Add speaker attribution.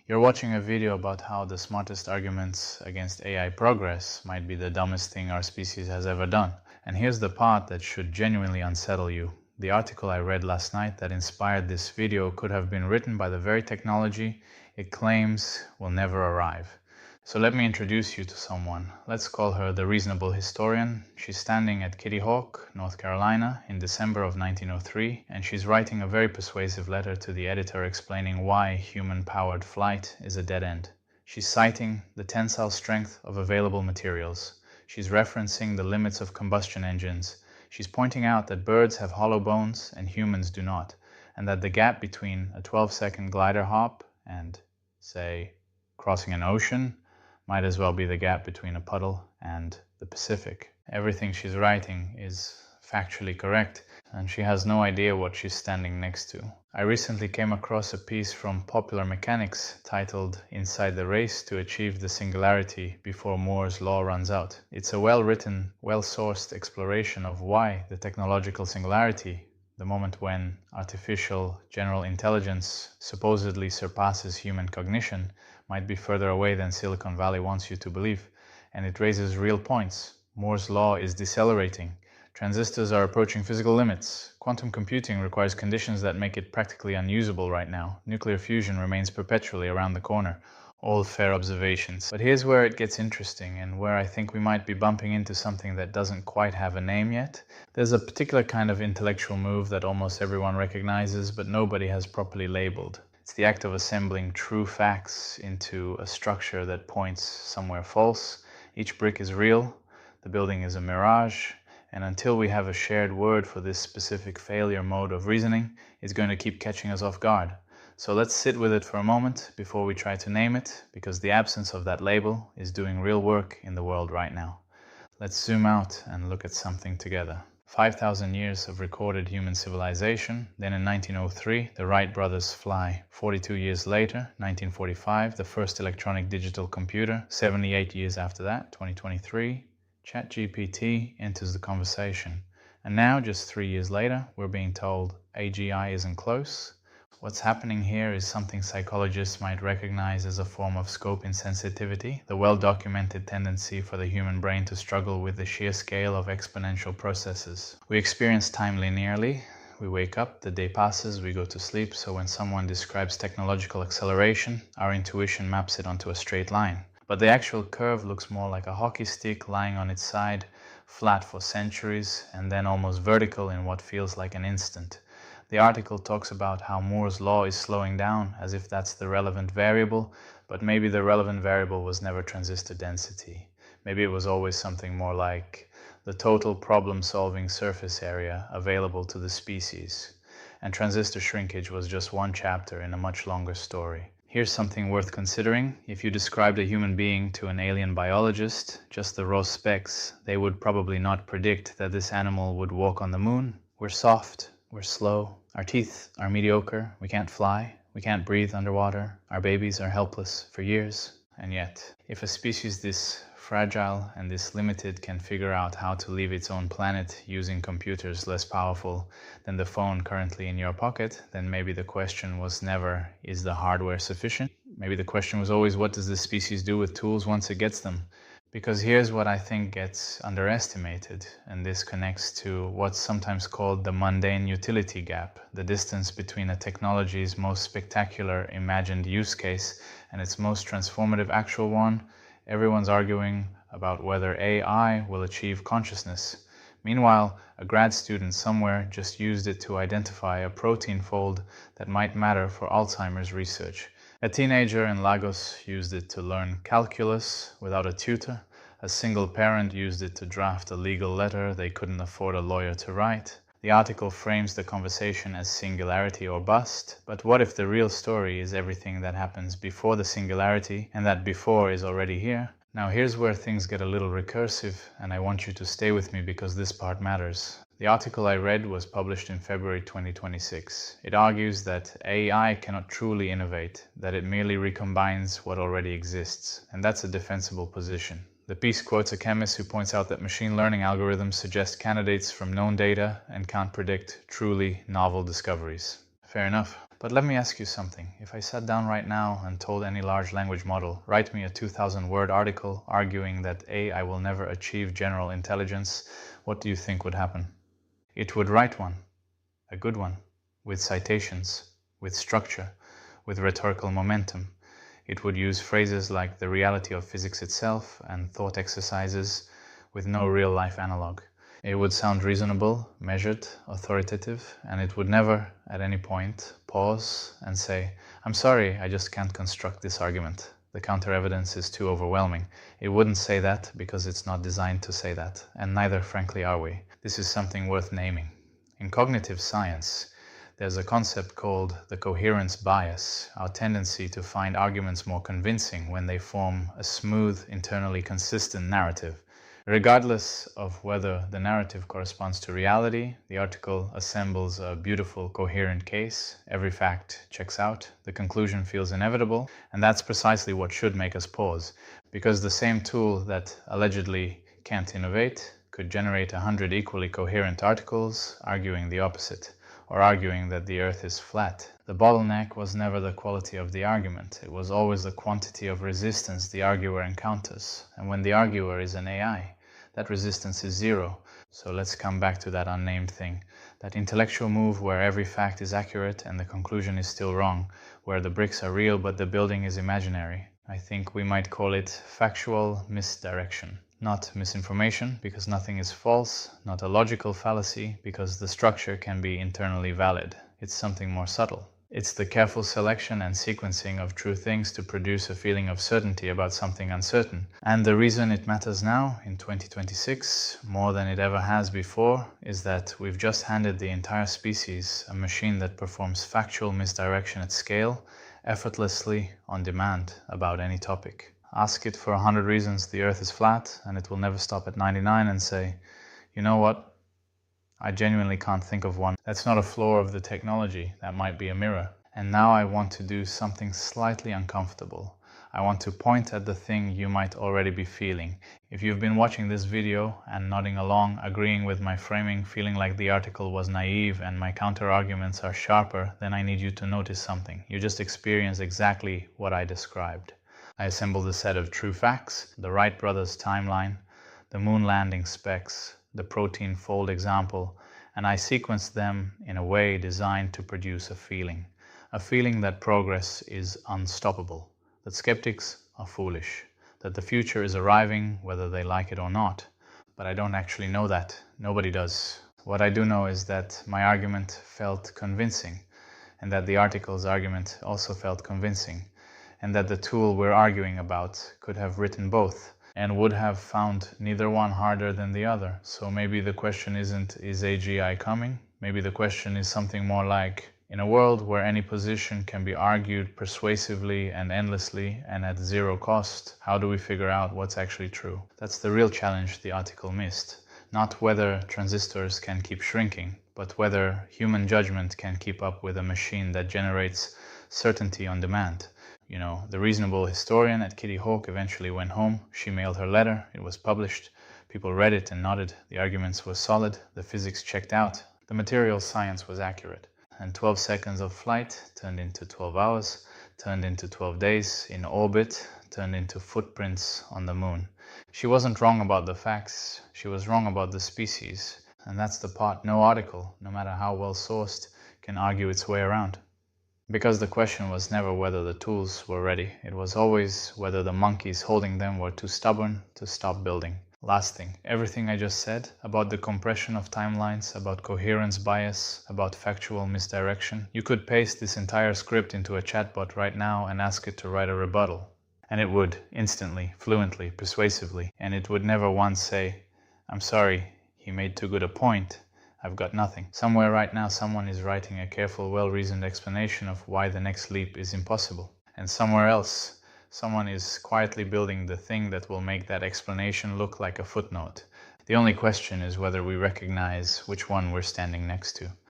Speaker 1: You're watching a video about how the smartest arguments against AI progress might be the dumbest thing our species has ever done. And here's the part that should genuinely unsettle you. The article I read last night that inspired this video could have been written by the very technology it claims will never arrive. So let me introduce you to someone. Let's call her the reasonable historian. She's standing at Kitty Hawk, North Carolina in December of 1903, and she's writing a very persuasive letter to the editor explaining why human-powered flight is a dead end. She's citing the tensile strength of available materials. She's referencing the limits of combustion engines. She's pointing out that birds have hollow bones and humans do not, and that the gap between a 12-second glider hop and, say, crossing an ocean might as well be the gap between a puddle and the Pacific. Everything she's writing is factually correct, and she has no idea what she's standing next to. I recently came across a piece from Popular Mechanics titled "Inside the Race to Achieve the Singularity Before Moore's Law Runs Out." It's a well-written, well-sourced exploration of why the technological singularity, the moment when artificial general intelligence supposedly surpasses human cognition, might be further away than Silicon Valley wants you to believe. And it raises real points. Moore's law is decelerating. Transistors are approaching physical limits. Quantum computing requires conditions that make it practically unusable right now. Nuclear fusion remains perpetually around the corner. All fair observations. But here's where it gets interesting, and where I think we might be bumping into something that doesn't quite have a name yet. There's a particular kind of intellectual move that almost everyone recognizes, but nobody has properly labeled. It's the act of assembling true facts into a structure that points somewhere false. Each brick is real, the building is a mirage, and until we have a shared word for this specific failure mode of reasoning, it's going to keep catching us off guard. So let's sit with it for a moment before we try to name it, because the absence of that label is doing real work in the world right now. Let's zoom out and look at something together. 5,000 years of recorded human civilization. Then in 1903, the Wright brothers fly. 42 years later, 1945, the first electronic digital computer. 78 years after that, 2023, ChatGPT enters the conversation. And now, just 3 years later, we're being told AGI isn't close. What's happening here is something psychologists might recognize as a form of scope insensitivity, the well-documented tendency for the human brain to struggle with the sheer scale of exponential processes. We experience time linearly. We wake up, the day passes, we go to sleep, so when someone describes technological acceleration, our intuition maps it onto a straight line. But the actual curve looks more like a hockey stick lying on its side, flat for centuries, and then almost vertical in what feels like an instant. The article talks about how Moore's law is slowing down, as if that's the relevant variable, but maybe the relevant variable was never transistor density. Maybe it was always something more like the total problem-solving surface area available to the species, and transistor shrinkage was just one chapter in a much longer story. Here's something worth considering. If you described a human being to an alien biologist, just the raw specs, they would probably not predict that this animal would walk on the moon. We're soft. We're slow, our teeth are mediocre, we can't fly, we can't breathe underwater, our babies are helpless for years. And yet, if a species this fragile and this limited can figure out how to leave its own planet using computers less powerful than the phone currently in your pocket, then maybe the question was never, is the hardware sufficient? Maybe the question was always, what does this species do with tools once it gets them? Because here's what I think gets underestimated, and this connects to what's sometimes called the mundane utility gap, the distance between a technology's most spectacular imagined use case and its most transformative actual one. Everyone's arguing about whether AI will achieve consciousness. Meanwhile, a grad student somewhere just used it to identify a protein fold that might matter for Alzheimer's research. A teenager in Lagos used it to learn calculus without a tutor. A single parent used it to draft a legal letter they couldn't afford a lawyer to write. The article frames the conversation as singularity or bust, but what if the real story is everything that happens before the singularity, and that before is already here? Now here's where things get a little recursive, and I want you to stay with me because this part matters. The article I read was published in February 2026. It argues that AI cannot truly innovate, that it merely recombines what already exists, and that's a defensible position. The piece quotes a chemist who points out that machine learning algorithms suggest candidates from known data and can't predict truly novel discoveries. Fair enough. But let me ask you something. If I sat down right now and told any large language model, write me a 2,000-word article arguing that AI will never achieve general intelligence, what do you think would happen? It would write one, a good one, with citations, with structure, with rhetorical momentum. It would use phrases like the reality of physics itself and thought exercises with no real-life analog. It would sound reasonable, measured, authoritative, and it would never, at any point, pause and say, "I'm sorry, I just can't construct this argument. The counter-evidence is too overwhelming." It wouldn't say that because it's not designed to say that, and neither, frankly, are we. This is something worth naming. In cognitive science, there's a concept called the coherence bias, our tendency to find arguments more convincing when they form a smooth, internally consistent narrative. Regardless of whether the narrative corresponds to reality, the article assembles a beautiful, coherent case. Every fact checks out, the conclusion feels inevitable, and that's precisely what should make us pause, because the same tool that allegedly can't innovate could generate 100 equally coherent articles arguing the opposite, or arguing that the Earth is flat. The bottleneck was never the quality of the argument, it was always the quantity of resistance the arguer encounters. And when the arguer is an AI, that resistance is zero. So let's come back to that unnamed thing, that intellectual move where every fact is accurate and the conclusion is still wrong, where the bricks are real but the building is imaginary. I think we might call it factual misdirection. Not misinformation, because nothing is false, not a logical fallacy, because the structure can be internally valid. It's something more subtle. It's the careful selection and sequencing of true things to produce a feeling of certainty about something uncertain. And the reason it matters now, in 2026, more than it ever has before, is that we've just handed the entire species a machine that performs factual misdirection at scale, effortlessly, on demand, about any topic. Ask it for 100 reasons the Earth is flat, and it will never stop at 99 and say, "You know what? I genuinely can't think of one." That's not a flaw of the technology, that might be a mirror. And now I want to do something slightly uncomfortable. I want to point at the thing you might already be feeling. If you've been watching this video and nodding along, agreeing with my framing, feeling like the article was naive and my counter-arguments are sharper, then I need you to notice something. You just experienced exactly what I described. I assembled a set of true facts, the Wright brothers timeline, the moon landing specs, the protein fold example, and I sequenced them in a way designed to produce a feeling that progress is unstoppable, that skeptics are foolish, that the future is arriving whether they like it or not. But I don't actually know that. Nobody does. What I do know is that my argument felt convincing, and that the article's argument also felt convincing, and that the tool we're arguing about could have written both and would have found neither one harder than the other. So maybe the question isn't, is AGI coming? Maybe the question is something more like, in a world where any position can be argued persuasively and endlessly and at zero cost, how do we figure out what's actually true? That's the real challenge the article missed. Not whether transistors can keep shrinking, but whether human judgment can keep up with a machine that generates certainty on demand. You know, the reasonable historian at Kitty Hawk eventually went home. She mailed her letter. It was published. People read it and nodded. The arguments were solid. The physics checked out. The material science was accurate. And 12 seconds of flight turned into 12 hours, turned into 12 days in orbit, turned into footprints on the moon. She wasn't wrong about the facts. She was wrong about the species. And that's the part no article, no matter how well sourced, can argue its way around. Because the question was never whether the tools were ready. It was always whether the monkeys holding them were too stubborn to stop building. Last thing, everything I just said about the compression of timelines, about coherence bias, about factual misdirection, you could paste this entire script into a chatbot right now and ask it to write a rebuttal. And it would, instantly, fluently, persuasively. And it would never once say, "I'm sorry, he made too good a point. I've got nothing." Somewhere right now someone is writing a careful, well-reasoned explanation of why the next leap is impossible. And somewhere else, someone is quietly building the thing that will make that explanation look like a footnote. The only question is whether we recognize which one we're standing next to.